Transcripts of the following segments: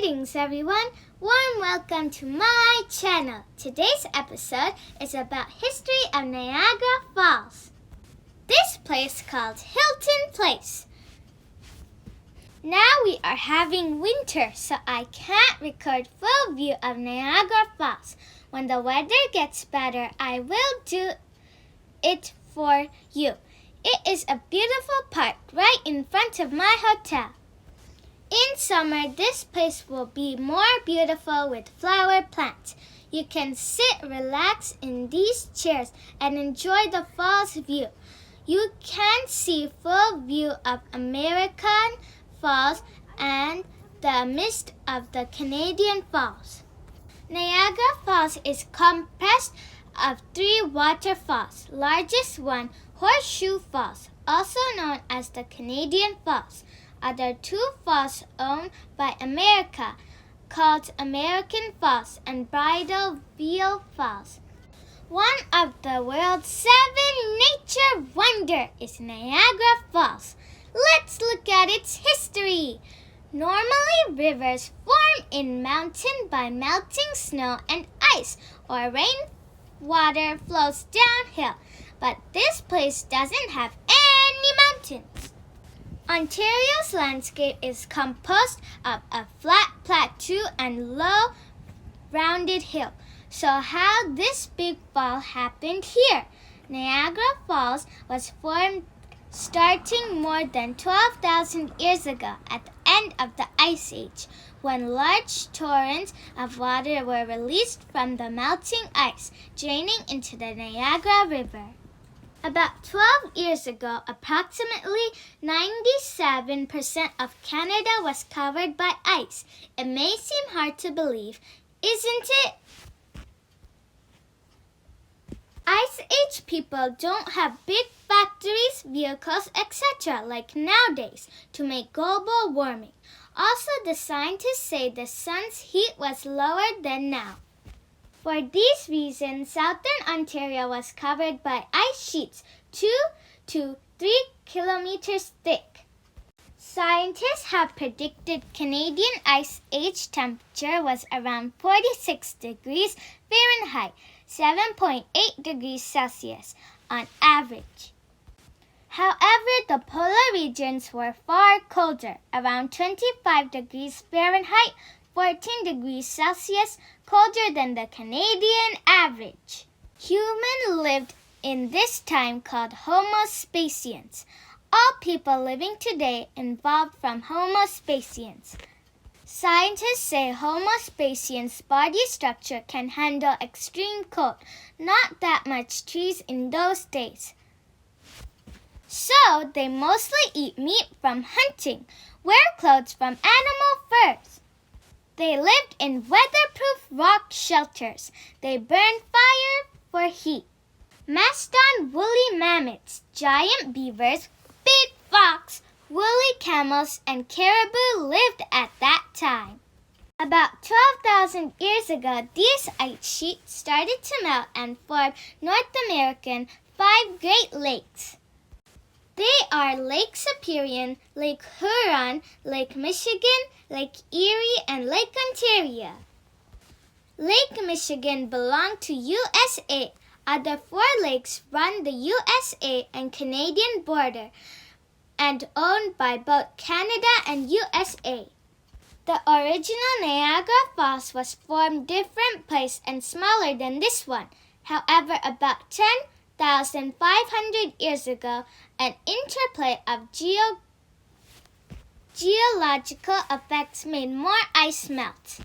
Greetings everyone, warm welcome to my channel. Today's episode is about history of Niagara Falls. This place called Hilton Place. Now we are having winter, so I can't record full view of Niagara Falls. When the weather gets better, I will do it for you. It is a beautiful park right in front of my hotel. In summer, this place will be more beautiful with flower plants. You can sit, relax in these chairs and enjoy the falls view. You can see full view of American Falls and the mist of the Canadian Falls. Niagara Falls is composed of 3 waterfalls. Largest one, Horseshoe Falls, also known as the Canadian Falls. Other 2 falls owned by America, called American Falls and Bridal Veil Falls. One of the world's 7 nature wonders is Niagara Falls. Let's look at its history. Normally, rivers form in mountain by melting snow and ice, or rainwater flows downhill. But this place doesn't have any mountains. Ontario's landscape is composed of a flat plateau and low, rounded hill. So how this big fall happened here? Niagara Falls was formed starting more than 12,000 years ago at the end of the Ice Age, when large torrents of water were released from the melting ice, draining into the Niagara River. About 12 years ago, approximately 97% of Canada was covered by ice. It may seem hard to believe, isn't it? Ice Age people don't have big factories, vehicles, etc. like nowadays to make global warming. Also, the scientists say the sun's heat was lower than now. For these reasons, southern Ontario was covered by ice sheets 2 to 3 kilometers thick. Scientists have predicted Canadian Ice Age temperature was around 46 degrees Fahrenheit, 7.8 degrees Celsius on average. However, the polar regions were far colder, around 25 degrees Fahrenheit, 14 degrees Celsius colder than the Canadian average. Humans lived in this time called Homo sapiens. All people living today evolved from Homo sapiens. Scientists say Homo sapiens' body structure can handle extreme cold, not that much trees in those days. So they mostly eat meat from hunting, wear clothes from animal furs. They lived in weatherproof rock shelters. They burned fire for heat. Mastodon woolly mammoths, giant beavers, big fox, woolly camels, and caribou lived at that time. About 12,000 years ago, these ice sheets started to melt and form North American 5 Great Lakes. They are Lake Superior, Lake Huron, Lake Michigan, Lake Erie, and Lake Ontario. Lake Michigan belonged to USA. Other 4 lakes run the USA and Canadian border and owned by both Canada and USA. The original Niagara Falls was formed different place and smaller than this one. However, about 10,500 years ago, an interplay of geological effects made more ice melt.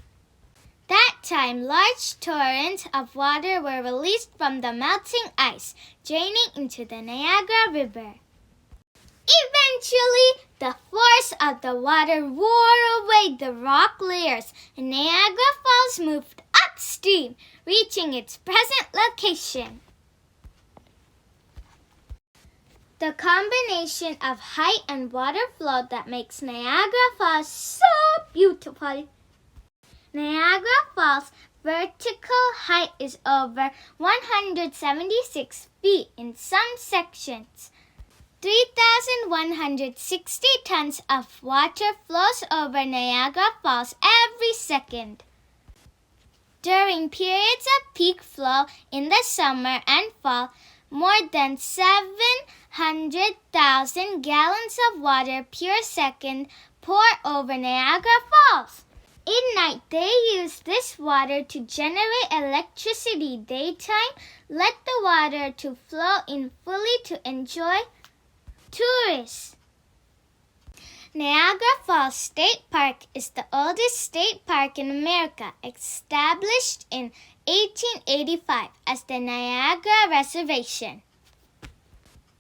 That time, large torrents of water were released from the melting ice, draining into the Niagara River. Eventually, the force of the water wore away the rock layers, and Niagara Falls moved upstream, reaching its present location. The combination of height and water flow that makes Niagara Falls so beautiful. Niagara Falls' vertical height is over 176 feet in some sections. 3,160 tons of water flows over Niagara Falls every second. During periods of peak flow in the summer and fall, more than 700,000 gallons of water per second pour over Niagara Falls. In night, they use this water to generate electricity. Daytime, let the water to flow in fully to enjoy tourists. Niagara Falls State Park is the oldest state park in America, established in 1885 as the Niagara Reservation.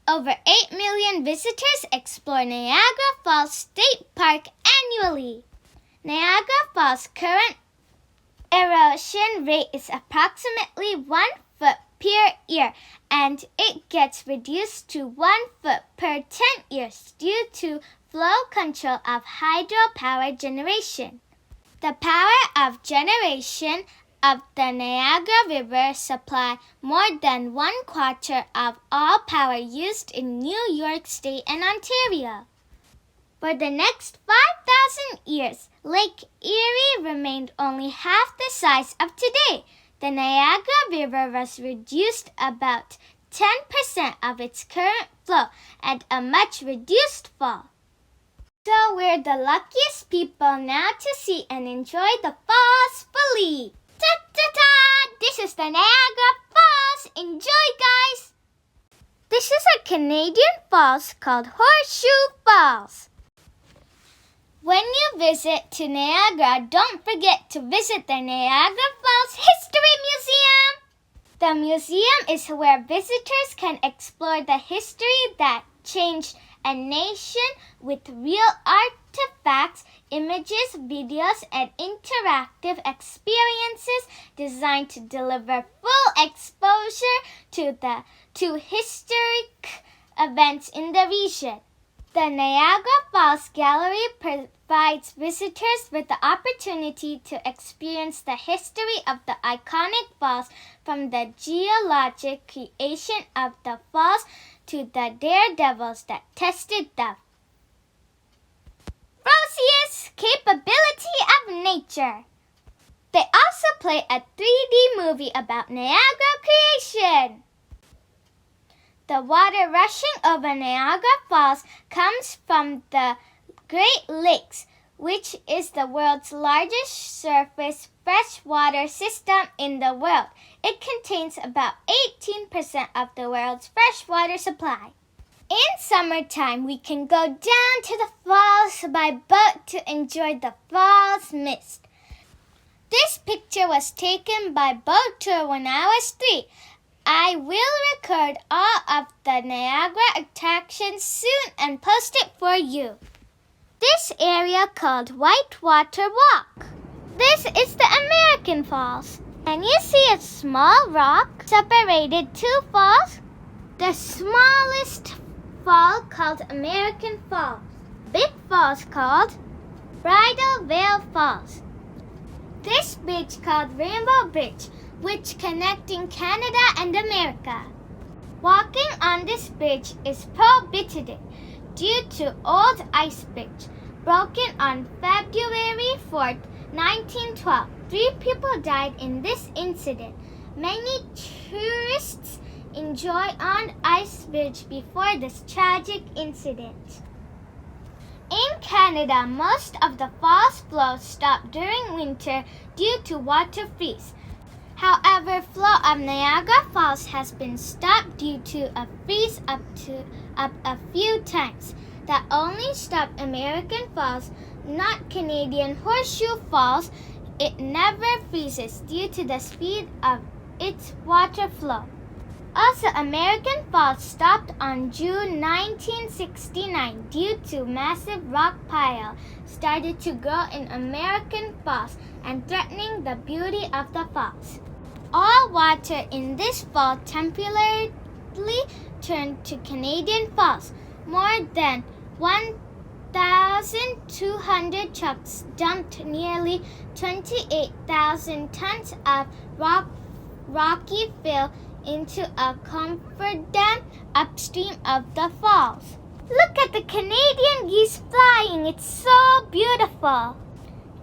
Over 8 million visitors explore Niagara Falls State Park annually. Niagara Falls' current erosion rate is approximately 1 foot per year, and it gets reduced to 1 foot per 10 years due to flow control of hydropower generation. The power of generation of the Niagara River supply more than 1/4 of all power used in New York State and Ontario. For the next 5,000 years, Lake Erie remained only half the size of today. The Niagara River was reduced about 10% of its current flow at a much reduced fall. So we're the luckiest people now to see and enjoy the falls fully. Ta-ta-ta! This is the Niagara Falls. Enjoy, guys! This is a Canadian falls called Horseshoe Falls. When you visit to Niagara, don't forget to visit the Niagara Falls History Museum. The museum is where visitors can explore the history that changed a nation with real artifacts, images, videos, and interactive experiences designed to deliver full exposure to historic events in the region. The Niagara Falls Gallery provides visitors with the opportunity to experience the history of the iconic falls, from the geologic creation of the falls to the daredevils that tested the ferocious capability of nature. They also play a 3D movie about Niagara creation. The water rushing over Niagara Falls comes from the Great Lakes, which is the world's largest surface freshwater system in the world. It contains about 18% of the world's freshwater supply. In summertime, we can go down to the falls by boat to enjoy the falls mist. This picture was taken by boat tour when I was 3. I will record all of the Niagara attractions soon and post it for you. This area called Whitewater Walk. This is the American Falls. Can you see a small rock separated two falls? The smallest fall called American Falls. Big falls called Bridal Veil Falls. This bridge called Rainbow Bridge, which connecting Canada and America. Walking on this bridge is prohibited due to old ice bridge, broken on February 4th, 1912. 3 people died in this incident. Many tourists enjoy on ice bridge before this tragic incident. In Canada, most of the falls flow stop during winter due to water freeze. However, flow of Niagara Falls has been stopped due to a freeze up a few times. That only stopped American Falls, not Canadian Horseshoe Falls. It never freezes due to the speed of its water flow. Also, American Falls stopped on June 1969 due to massive rock pile started to grow in American Falls and threatening the beauty of the falls. All water in this fall temporarily turned to Canadian Falls. More than 1,200 trucks dumped nearly 28,000 tons of rocky fill into a comfort dam upstream of the falls. Look at the Canadian geese flying. It's so beautiful.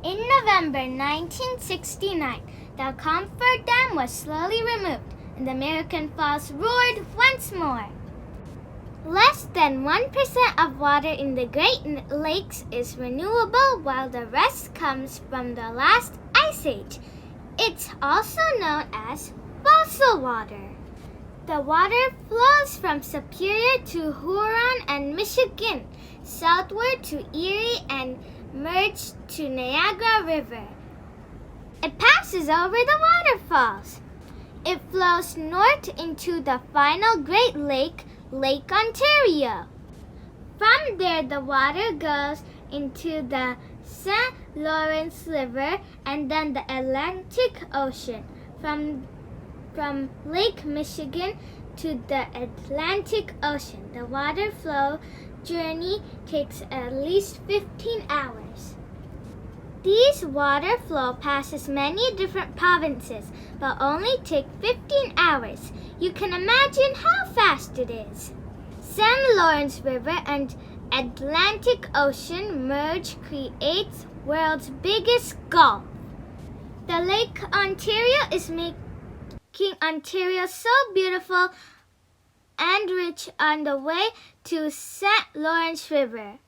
In November 1969, the comfort dam was slowly removed and the American Falls roared once more. Less than 1% of water in the Great Lakes is renewable, while the rest comes from the last ice age. It's also known as fossil water. The water flows from Superior to Huron and Michigan, southward to Erie and merged to Niagara River. It passes over the waterfalls. It flows north into the final Great Lake, Lake Ontario. From there, the water goes into the St. Lawrence River and then the Atlantic Ocean. From Lake Michigan to the Atlantic Ocean, the water flow journey takes at least 15 hours. These water flow passes many different provinces, but only take 15 hours. You can imagine how fast it is. St. Lawrence River and Atlantic Ocean merge creates world's biggest gulf. The Lake Ontario is making Ontario so beautiful and rich on the way to St. Lawrence River.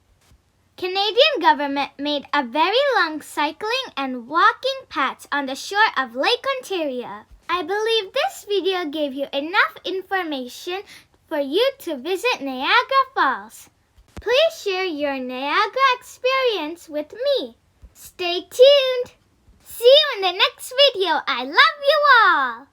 Canadian government made a very long cycling and walking paths on the shore of Lake Ontario. I believe this video gave you enough information for you to visit Niagara Falls. Please share your Niagara experience with me. Stay tuned. See you in the next video. I love you all.